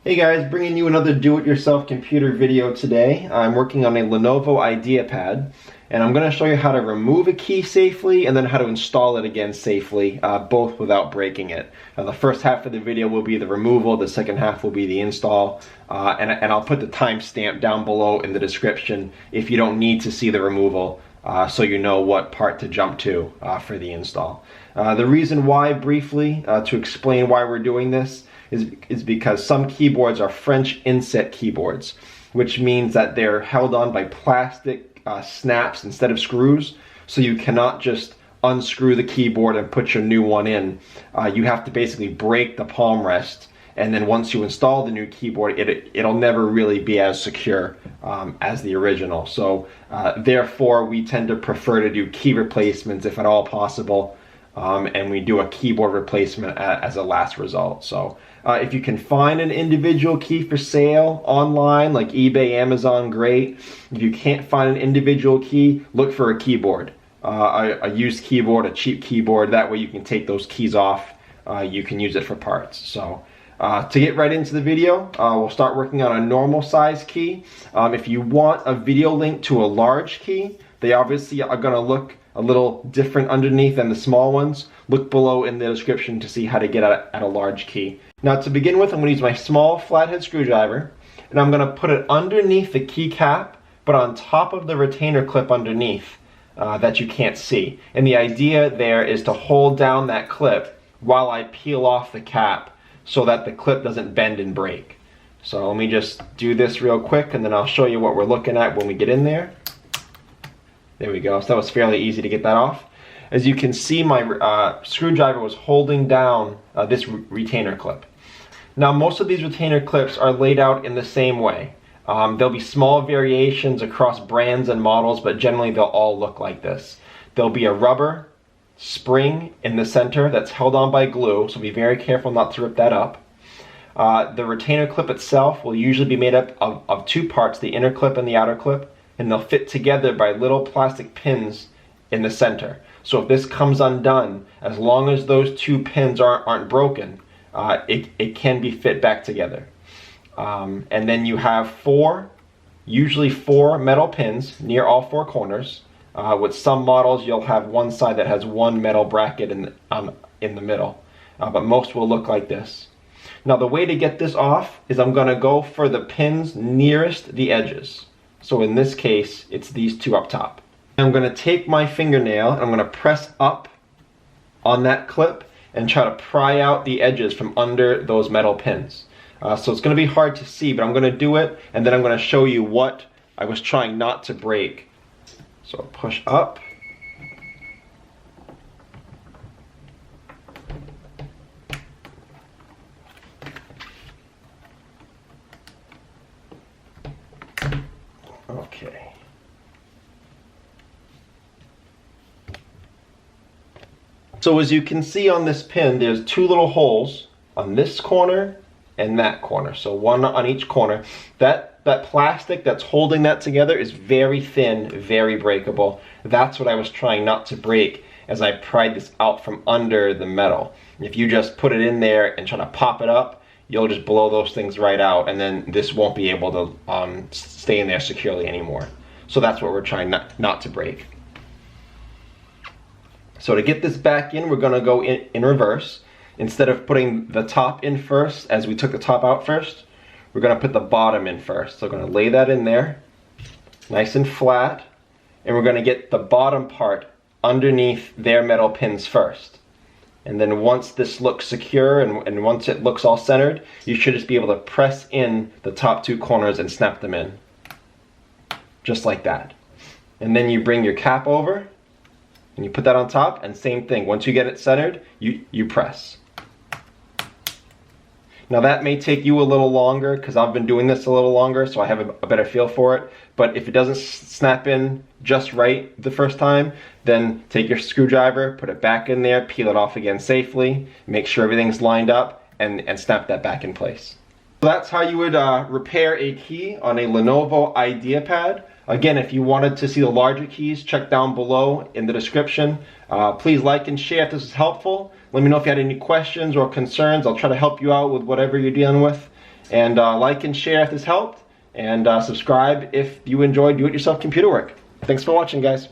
Hey guys, bringing you another do-it-yourself computer video today. I'm working on a Lenovo IdeaPad, and I'm going to show you how to remove a key safely and then how to install it again safely, both without breaking it. The first half of the video will be the removal, the second half will be the install, and I'll put the timestamp down below in the description if you don't need to see the removal, so you know what part to jump to for the install. The reason why, briefly, to explain why we're doing this, is because some keyboards are French inset keyboards, which means that they're held on by plastic snaps instead of screws, so you cannot just unscrew the keyboard and put your new one in. You have to basically break the palm rest, and then once you install the new keyboard, it'll never really be as secure as the original. So therefore, we tend to prefer to do key replacements if at all possible, and we do a keyboard replacement as a last result. So if you can find an individual key for sale online, like eBay, Amazon, great. If you can't find an individual key, look for a keyboard, a used keyboard, a cheap keyboard. That way you can take those keys off. You can use it for parts. So to get right into the video, we'll start working on a normal size key. If you want a video link to a large key, they obviously are going to look a little different underneath than the small ones. Look below in the description to see how to get at a large key. Now, to begin with, I'm going to use my small flathead screwdriver, and I'm going to put it underneath the keycap, but on top of the retainer clip underneath that you can't see. And the idea there is to hold down that clip while I peel off the cap so that the clip doesn't bend and break. So let me just do this real quick, and then I'll show you what we're looking at when we get in there. There we go. So that was fairly easy to get that off. As you can see, my screwdriver was holding down this retainer clip. Now, most of these retainer clips are laid out in the same way. There'll be small variations across brands and models, but generally they'll all look like this. There'll be a rubber spring in the center that's held on by glue, so be very careful not to rip that up. The retainer clip itself will usually be made up of two parts, the inner clip and the outer clip, and they'll fit together by little plastic pins in the center. So if this comes undone, as long as those two pins aren't broken, it can be fit back together. And then you have usually four metal pins near all four corners. With some models, you'll have one side that has one metal bracket in the middle, but most will look like this. Now, the way to get this off is I'm going to go for the pins nearest the edges. So in this case, it's these two up top. I'm going to take my fingernail and I'm going to press up on that clip and try to pry out the edges from under those metal pins. So it's going to be hard to see, but I'm going to do it, and then I'm going to show you what I was trying not to break. So push up. Okay. So as you can see on this pin, there's two little holes on this corner and that corner. So one on each corner. That plastic that's holding that together is very thin, very breakable. That's what I was trying not to break as I pried this out from under the metal. If you just put it in there and try to pop it up, you'll just blow those things right out, and then this won't be able to stay in there securely anymore. So that's what we're trying not to break. So to get this back in, we're going to go in reverse. Instead of putting the top in first, as we took the top out first, we're going to put the bottom in first. So we're going to lay that in there, nice and flat, and we're going to get the bottom part underneath their metal pins first. And then once this looks secure and once it looks all centered, you should just be able to press in the top two corners and snap them in. Just like that. And then you bring your cap over, and you put that on top, and same thing. Once you get it centered, you press. Now that may take you a little longer because I've been doing this a little longer, so I have a better feel for it. But if it doesn't snap in just right the first time, then take your screwdriver, put it back in there, peel it off again safely, make sure everything's lined up, and snap that back in place. So that's how you would repair a key on a Lenovo IdeaPad. Again, if you wanted to see the larger keys, check down below in the description. Please like and share if this is helpful. Let me know if you had any questions or concerns. I'll try to help you out with whatever you're dealing with. And like and share if this helped, and subscribe if you enjoy do-it-yourself computer work. Thanks for watching, guys.